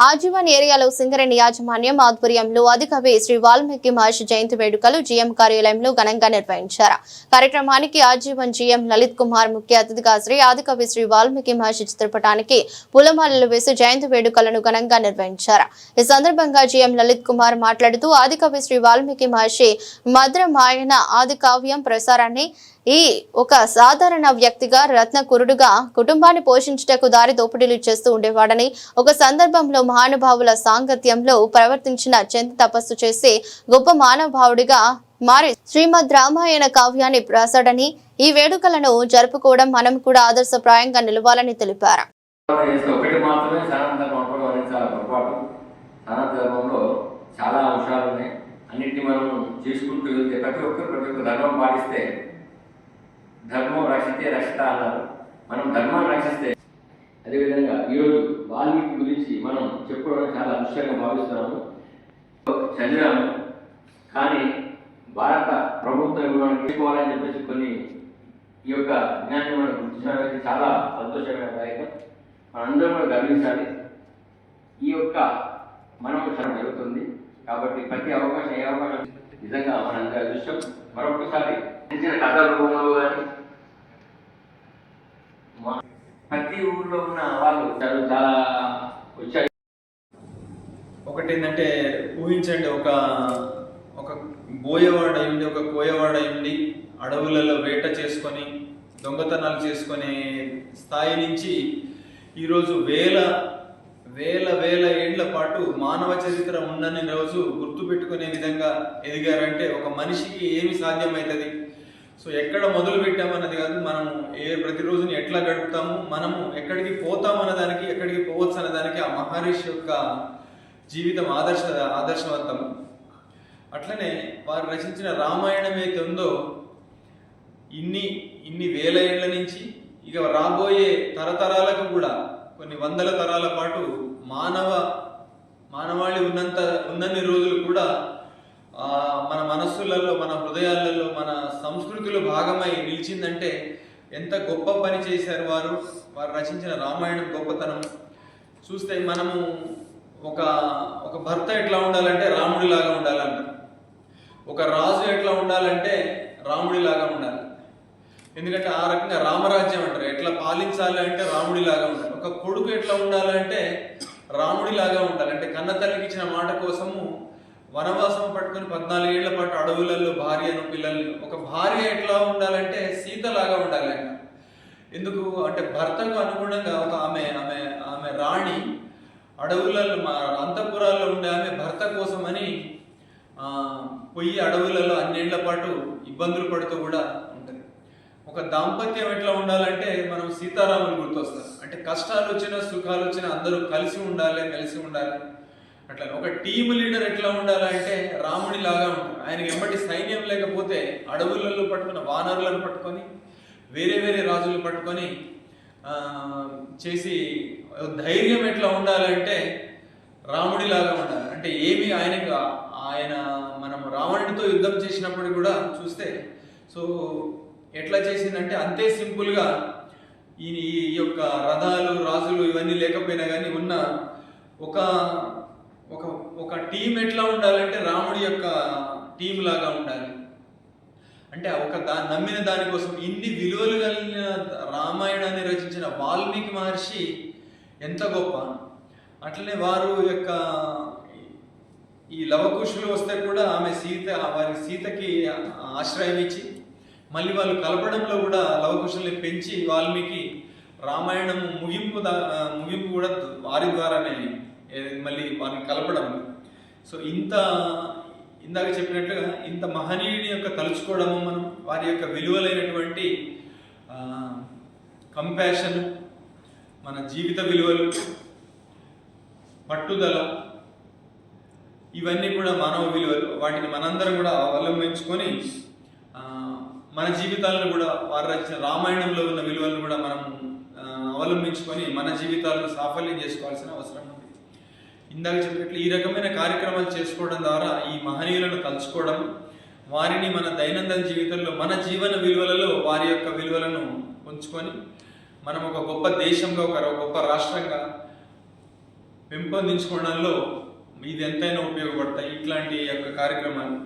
ఆజీవన్ ఏరియాలో సింగరేణి యాజమాన్యం ఆధ్వర్యంలో ఆదికవి శ్రీ వాల్మీకి మహర్షి జయంతి వేడుకలు జీఎం కార్యాలయంలో ఘనంగా నిర్వహించారు. కార్యక్రమానికి ఆజీవన్ జీఎం లలిత్ కుమార్ ముఖ్య అతిథిగా ఆదికవి శ్రీ వాల్మీకి మహర్షి చిత్రపటానికి పూలమాలలు వేసి జయంతి వేడుకలను ఘనంగా నిర్వహించారు. ఈ సందర్భంగా జీఎం లలిత్ కుమార్ మాట్లాడుతూ ఆదికవి శ్రీ వాల్మీకి మహర్షి మద్రమాయన ఆది కావ్యం ప్రసారాన్ని ఒక సాధారణ వ్యక్తిగా రత్నకురుడుగా కుటుంబాన్ని పోషించుటకు దారి దోపిడీలు చేస్తూ ఉండేవాడని, ఒక సందర్భంలో మహానుభావుల సాంగత్యంలో ప్రవర్తించిన చెంత తపస్సు చేసి గొప్ప మానవభావుడిగా మారి శ్రీమద్ రామాయణ కావ్యాన్ని రాశాడని, ఈ వేడుకలను జరుపుకోవడం మనం కూడా ఆదర్శప్రాయంగా నిలవాలని తెలిపారు. ధర్మం రక్షితే రక్షిత అన్నారు. మనం ధర్మాన్ని రక్షిస్తే అదేవిధంగా ఈరోజు వాల్మీకి గురించి మనం చెప్పుకోవడం చాలా అదృష్టంగా భావిస్తున్నాము. చదివాము, కానీ భారత ప్రభుత్వం మనం తీసుకోవాలని చెప్పేసి కొన్ని ఈ యొక్క జ్ఞానాన్ని మనం గుర్తించడానికి చాలా సంతోషదాయకం. మనందరం కూడా గమనించాలి. ఈ యొక్క మనం జరుగుతుంది కాబట్టి ప్రతి అవకాశం ఏ అవకాశం నిజంగా మనందరి అదృష్టం. మరొకసారి కథ రూపంలో కానీ ప్రతి ఊర్లో ఉన్న వాళ్ళు చాలా వచ్చాయి. ఒకటి ఏంటంటే ఊహించండి, ఒక బోయవాడ అయ్యండి, ఒక కోయవాడ అయ్యండి, అడవులలో వేట చేసుకొని దొంగతనాలు చేసుకునే స్థాయి నుంచి ఈరోజు వేల వేల వేల ఏళ్ల పాటు మానవ చరిత్ర ఉన్నన్ని రోజు గుర్తుపెట్టుకునే విధంగా ఎదిగారంటే ఒక మనిషికి ఏమి సాధ్యమవుతుంది. సో ఎక్కడ మొదలు పెట్టామన్నది కాదు, మనము ప్రతిరోజుని ఎట్లా గడుపుతాము, మనము ఎక్కడికి పోతామన్న దానికి, ఎక్కడికి పోవచ్చు అన్నదానికి ఆ మహర్షి యొక్క జీవితం ఆదర్శవంతం. అట్లనే వారు రచించిన రామాయణం ఏదైతే ఉందో ఇన్ని వేల ఏళ్ల నుంచి ఇక రాబోయే తరతరాలకు కూడా కొన్ని వందల తరాల పాటు మానవాళి ఉన్నన్ని రోజులు కూడా మన మనస్సులలో, మన హృదయాలలో, మన సంస్కృతిలో భాగమై నిలిచిందంటే ఎంత గొప్ప పని చేశారు వారు రచించిన రామాయణం గొప్పతనం చూస్తే. మనము ఒక భర్త ఎట్లా ఉండాలంటే రాముడిలాగా ఉండాలంట, ఒక రాజు ఎట్లా ఉండాలంటే రాముడిలాగా ఉండాలి. ఎందుకంటే ఆ రకంగా రామరాజ్యం అంటారు, ఎట్లా పాలించాలి అంటే రాముడిలాగా ఉండాలి. ఒక కొడుకు ఎట్లా ఉండాలంటే రాముడిలాగా ఉండాలి. అంటే కన్న తల్లికి ఇచ్చిన మాట కోసము వనవాసం పట్టుకుని 14 ఏళ్ల పాటు అడవులలో భార్యను పిల్లల్ని, ఒక భార్య ఎట్లా ఉండాలంటే సీతలాగా ఉండాలి. ఎందుకు అంటే భర్తకు అనుగుణంగా ఒక ఆమె రాణి అడవులలో అంతఃపురాల్లో ఉండే ఆమె భర్త కోసమని పొయ్యి అడవులలో అన్నేళ్ల పాటు ఇబ్బందులు పడుతూ కూడా ఉంటుంది. ఒక దాంపత్యం ఎట్లా ఉండాలంటే మనం సీతారాములు గుర్తొస్తారు. అంటే కష్టాలు వచ్చినా సుఖాలు వచ్చినా అందరూ కలిసి ఉండాలి, మెలిసి ఉండాలి. అట్లా ఒక టీమ్ లీడర్ ఎట్లా ఉండాలంటే రాముడి లాగా ఉంటారు. ఆయనకి ఎంబటి సైన్యం లేకపోతే అడవులలో పట్టుకున్న వానరులను పట్టుకొని వేరే వేరే రాజులు పట్టుకొని చేసి ధైర్యం ఎట్లా ఉండాలంటే రాముడి లాగా ఉండాలి. అంటే ఏమి ఆయన మనం రావణుడితో యుద్ధం చేసినప్పుడు కూడా చూస్తే సో ఎట్లా చేసిందంటే అంతే సింపుల్గా ఈ యొక్క రథాలు రాజులు ఇవన్నీ లేకపోయినా కానీ ఉన్న ఒక టీం ఎట్లా ఉండాలంటే రాముడి యొక్క టీం లాగా ఉండాలి. అంటే నమ్మిన దానికోసం ఇన్ని విలువలు కలిగిన రామాయణాన్ని రచించిన వాల్మీకి మహర్షి ఎంత గొప్ప. అట్లనే వారు యొక్క ఈ లవకుశులు వస్తే కూడా వారి సీతకి ఆశ్రయం ఇచ్చి మళ్ళీ వాళ్ళు కలపడంలో కూడా లవకుశుల్ని పెంచి వాల్మీకి రామాయణం ముగింపు కూడా వారి ద్వారానే మళ్ళీ వారిని కలపడం. సో ఇందాక చెప్పినట్లుగా ఇంత మహనీయుని యొక్క తలుచుకోవడము, మనం వారి యొక్క విలువలైనటువంటి కంపాషన్, మన జీవిత విలువలు, పట్టుదల, ఇవన్నీ కూడా మానవ విలువలు. వాటిని మనందరం కూడా అవలంబించుకొని మన జీవితాలను కూడా వారు రచించిన రామాయణంలో ఉన్న విలువలను కూడా మనం అవలంబించుకొని మన జీవితాలను సాఫల్యం చేసుకోవాల్సిన అవసరం ఉంది. ఇందాక చెప్పినట్లు ఈ రకమైన కార్యక్రమాలు చేసుకోవడం ద్వారా ఈ మహనీయులను తలుచుకోవడం, వారిని మన దైనందిన జీవితంలో మన జీవన విలువలలో వారి యొక్క విలువలను ఉంచుకొని మనం ఒక గొప్ప దేశంగా, ఒక గొప్ప రాష్ట్రంగా పెంపొందించుకోవడంలో ఇది ఎంతైనా ఉపయోగపడతాయి ఇట్లాంటి యొక్క కార్యక్రమాలు.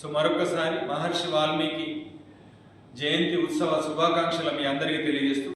సో మరొకసారి మహర్షి వాల్మీకి జయంతి ఉత్సవ శుభాకాంక్షలు మీ అందరికీ తెలియజేస్తూ